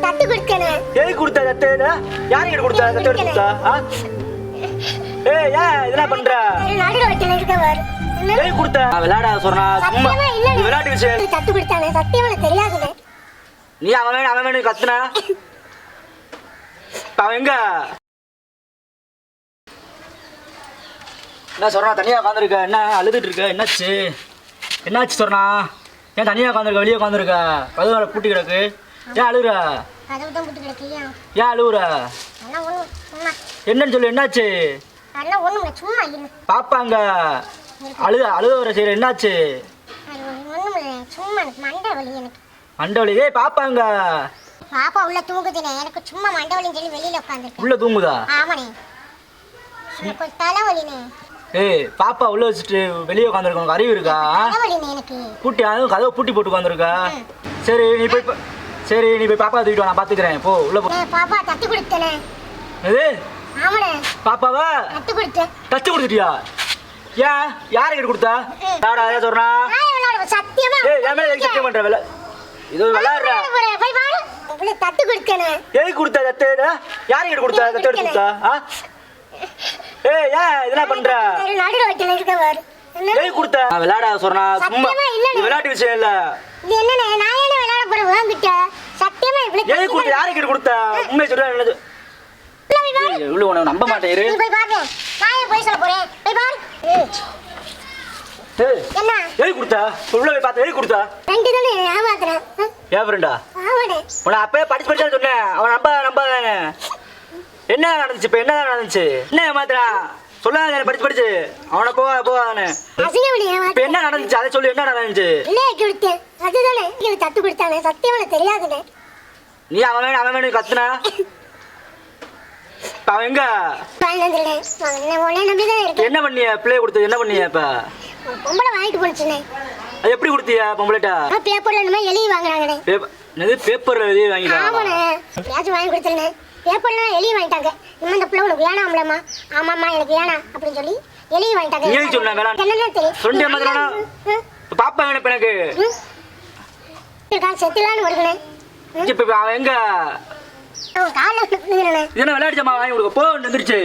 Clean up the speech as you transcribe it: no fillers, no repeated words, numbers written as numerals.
தட்டு கொடுத்தேனே. எது கொடுத்த தட்டு? யாருக்கு கொடுத்தா தட்டு கொடுத்தா? ஏய் ஏன் இதெல்லாம் பண்ற? நடுவுல வைக்கல இருக்க பாரு. எது கொடுத்த? விளையாட சொன்னா சும்மா விளையாட்டு விஷயம். தட்டு கொடுத்தானே சத்தியமா எனக்கு தெரியாதுனே. நீ அவன் வேணும் கத்துனா அவன் எங்க என்ன சொல்றா? தனியா உட்காந்துருக்க, என்ன அழுதுட்டு இருக்க? என்னாச்சு சொல்றா? ஏன் தனியா உட்காந்துருக்க? வெளியே உட்காந்துருக்க, கதவு பூட்டி கிடக்கு, ஏன் அழுகுற? ஏன் அழுகுற? என்னன்னு சொல்லு, என்னாச்சு? பாப்பாங்க அழுத வர செய்யற, என்னாச்சு? மண்டை வலி? ஏய் பாப்பாங்க பாப்பா உள்ள தூங்குதுனே, எனக்கு சும்மா மண்டை வலின்னு சொல்லி வெளியில உட்கார்ந்திருக்கேன். உள்ள தூங்குதா? ஆமாண்ணே, எனக்கு தலைவலினே. ஏய் பாப்பா உள்ள வச்சுட்டு வெளியே உட்காந்துருக்க, உனக்கு அறிவு இருக்கா? தலைவலினே எனக்கு. பூட்டி கதவை பூட்டி போட்டு உட்காந்துருக்கா? சரி நீ போய் பாப்பா தூக்கிட்டு வா, நான் பாத்துக்கிறேன். போ உள்ள போ. பாப்பா தட்டு கொடுத்தனே. எது? ஆமாண்ணே, பாப்பாவா தட்டு கொடுத்தேன். தச்சு கொடுத்துட்டியா? ஏன் யாருக்கு கொடுத்தா? தாடா ஏன் சொல்றா? சத்தியமா ஏய் என் மேல சத்தியம் பண்ற வேலை இது விளையாடுற. போய் பாரு, உங்களுக்கு தட்டு கொடுத்தனே. எது கொடுத்தா தட்டு? யாருக்கு கொடுத்தா தட்டு எடுத்து கொடுத்தா? ஏய் ஏன் இதெல்லாம் பண்ற? நடுவுல வைக்கல இருக்க பாரு. எது கொடுத்த? விளையாட சொன்னா சும்மா விளையாட்டு விஷயம் இல்ல. இது என்னண்ணே, நான் என்ன விளையாட போறேன் உன்கிட்ட? சத்தியமா இவ்வளவு எது கொடுத்த? யாருக்கு கொடுத்த? உண்மை சொல்ற. என்னது இவ்வளவு உனக்கு நம்ப மாட்டேன். நீ போய் பாரு, நான் ஏன் போய் சொல்ல போறேன்? போய் பாரு. என்ன எது கொடுத்தா? உள்ள போய் பார்த்து எது கொடுத்தா? ரெண்டு தானே ஏமாத்துறேன். ஏன் ஃப்ரெண்டா? ஆமாண்ணே, உன்னை அப்பவே படிச்சு சொன்னேன், அவன் நம்பாதானே. என்ன நடந்துச்சு? இப்ப என்ன நடந்துச்சு? என்ன ஏமாத்துறான்? சொல்லாத படிச்சு அவனை போவாதானே. அசிங்கமணி இப்ப ஏமாத்து. என்ன நடந்துச்சு அதை சொல்லு, என்ன நடந்துச்சு? இல்லையே கொடுத்தேன், அதுதானே எனக்கு தட்டு கொடுத்தானே. சத்தியமா எனக்கு தெரியாதுண்ணே. நீ அவன் வேணும் கத்துனா அவன் எங்க? என்ன பண்ணிய? பிள்ளைய கொடுத்தது என்ன பண்ணிய? இப்ப பொம்பளை வாங்கிட்டு போனுச்சுண்ணே. அது எப்படி கொடுத்தியா பொம்பளைட்டா? பேப்பர்ல என்னமோ எழுதி வாங்குறாங்கண்ணே. பேப்பர்ல எழுதி வாங்கிட்டாங்க? ஆமாண்ணே, எப்பயாச்சும் வாங்கி கொடுத்துருண்ணே. பேப்பர்ல எழுதி வாங்கிட்டாங்க. இன்னும் இந்த பிள்ளை உனக்கு வேணாம்லம்மா. ஆமாம்மா எனக்கு வேணாம் அப்படின்னு சொல்லி எழுதி வாங்கிட்டாங்க. நீ சொன்ன வேணாம் என்னன்னு தெரியும். சொன்ன மாதிரி பாப்பா வேணும் இப்ப எனக்கு. செத்துலான்னு வருதுண்ணே. இப்ப அவன் எங்க? காலைல இதெல்லாம் விளையாட்டு ஜாமா வாங்கி கொடுக்க போ. வந்துருச்சு